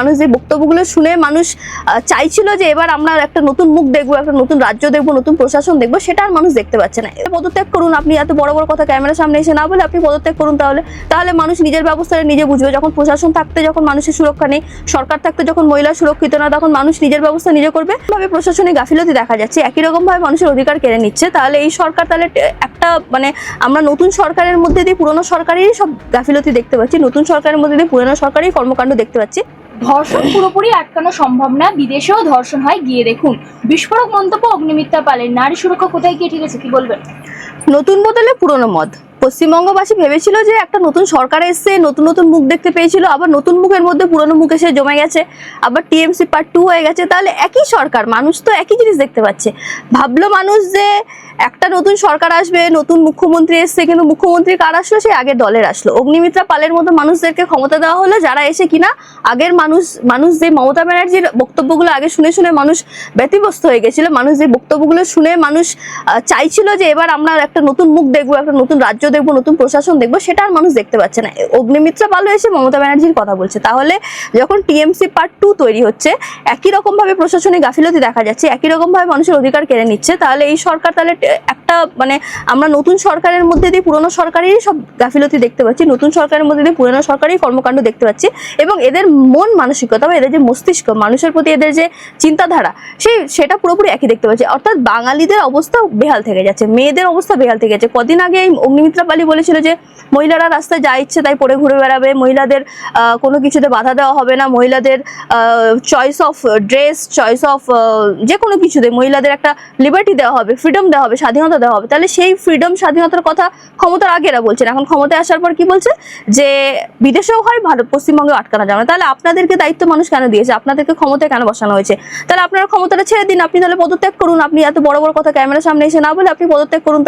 মানুষ যে বক্তব্যগুলো শুনে মানুষ চাইছিল যে এবার আমরা একটা নতুন মুখ দেখবো, একটা নতুন রাজ্য দেখবো, নতুন প্রশাসন দেখবো, সেটা আর মানুষ দেখতে পাচ্ছে না। পদত্যাগ করুন, আপনি এত বড় বড় কথা ক্যামেরার সামনে এসে না বলে আপনি পদত্যাগ করুন। তাহলে মানুষ নিজের ব্যবস্থাটা নিজে বুঝবে। যখন প্রশাসন থাকতে যখন মানুষের সুরক্ষা নেই, সরকার থাকতে যখন মহিলা সুরক্ষিত না, তখন মানুষ নিজের ব্যবস্থা নিজে করবে। ভাবে প্রশাসনিক গাফিলতি দেখা যাচ্ছে, একই রকম ভাবে মানুষের অধিকার কেড়ে নিচ্ছে। তাহলে এই সরকার তাহলে একটা আমরা নতুন সরকারের মধ্যে দিয়ে পুরনো সরকারেরই সব গাফিলতি দেখতে পাচ্ছি, নতুন সরকারের মধ্যে দিয়ে পুরনো সরকারেরই কর্মকাণ্ড দেখতে পাচ্ছি। ধর্ষণ পুরোপুরি আটকানো সম্ভব না, বিদেশেও ধর্ষণ হয়, গিয়ে দেখুন। বিস্ফোরক মন্তব্য অগ্নিমিত্রা পালের। নারী সুরক্ষা কোথায় গিয়ে ঠিক আছে, কি বলবেন? নতুন বদলে পুরনো মদ। পশ্চিমবঙ্গবাসী ভেবেছিল যে একটা নতুন সরকার এসছে, নতুন নতুন মুখ দেখতে পেয়েছিল, আবার নতুন মুখের মধ্যে পুরনো মুখ এসে জমে গেছে, আবার টিএমসি পার্ট 2 হয়ে গেছে। তাহলে একই সরকার, মানুষ তো একই জিনিস দেখতে পাচ্ছে। ভাবলো মানুষ যে একটা নতুন সরকার আসবে, নতুন মুখ্যমন্ত্রী এসছে, কিন্তু মুখ্যমন্ত্রী কার আসলো? সেই আগের দলের আসলো। অগ্নিমিত্রা পালের মতো মানুষদেরকে ক্ষমতা দেওয়া হলো, যারা এসে কিনা আগের মানুষ যে মমতা ব্যানার্জির বক্তব্যগুলো আগে শুনে শুনে মানুষ ব্যতিব্যস্ত হয়ে গেছিল, মানুষ যে বক্তব্যগুলো শুনে মানুষ চাইছিল যে এবার আমরা একটা নতুন মুখ দেখবো, একটা নতুন রাজ্য দেখবো, নতুন প্রশাসন দেখবো, সেটা আর মানুষ দেখতে পাচ্ছে না। অগ্নিমিত্রা পাল এসে মমতা ব্যানার্জির কথা বলছে। তাহলে যখন টিএমসি পার্ট 2 তৈরি হচ্ছে, একই রকম ভাবে প্রশাসনিক গাফিলতি দেখা যাচ্ছে, একই রকম ভাবে মানুষের অধিকার কেড়ে নিচ্ছে। তাহলে এই সরকার তাহলে একটা আমরা নতুন সরকারের মধ্যে দিয়ে পুরনো সরকারেরই সব গাফিলতি দেখতে পাচ্ছি, নতুন সরকারের মধ্যে দিয়ে পুরনো সরকারেরই কর্মকাণ্ড দেখতে পাচ্ছি। এবং এদের মন মানসিকতা বা এদের যে মস্তিষ্ক, মানুষের প্রতি এদের যে চিন্তাধারা, সেটা পুরোপুরি একই দেখতে পাচ্ছি। অর্থাৎ বাঙালিদের অবস্থা বেহাল থেকে যাচ্ছে, মেয়েদের অবস্থা বেহাল থেকে যাচ্ছে। কদিন আগে এই অগ্নিমিত্রা পালি বলেছিল যে মহিলারা রাস্তায় যা ইচ্ছে তাই পরে ঘুরে বেড়াবে, মহিলাদের কোনো কিছুতে বাধা দেওয়া হবে না, মহিলাদের choice of dress, choice of যে কোনো কিছুতে মহিলাদের একটা লিবার্টি দেওয়া হবে, ফ্রিডম দেওয়া হবে, স্বাধীনতা দেওয়া হবে। তাহলে সেই ফ্রিডম স্বাধীনতার কথা ক্ষমতার আগে এরা বলছেন, এখন ক্ষমতায় আসার পর কি বলছে? যে বিদেশেও হয়, পশ্চিমবঙ্গে আটকানো যাবে না। তাহলে আপনাদেরকে দায়িত্ব মানুষ কেন দিয়েছে? আপনাদেরকে ক্ষমতায় কেন বসানো হয়েছে? তাহলে আপনারা ক্ষমতাটা ছেড়ে দিন, আপনি তাহলে পদত্যাগ করুন। আপনি এত বড় বড় কথা ক্যামেরার সামনে এসে না বলে আপনি পদত্যাগ করুন।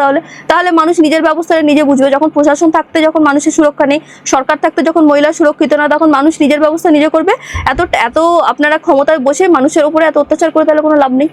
তাহলে মানুষ নিজের ব্যবস্থাটা নিজে বুঝবে। যখন প্রশাসন থাকতে যখন মানুষের সুরক্ষা নেই, সরকার থাকতে যখন মহিলা সুরক্ষিত না, তখন মানুষ নিজের ব্যবস্থা নিজে করবে। এত আপনারা ক্ষমতায় বসে মানুষের উপরে এত অত্যাচার করে তাহলে কোনো লাভ নেই।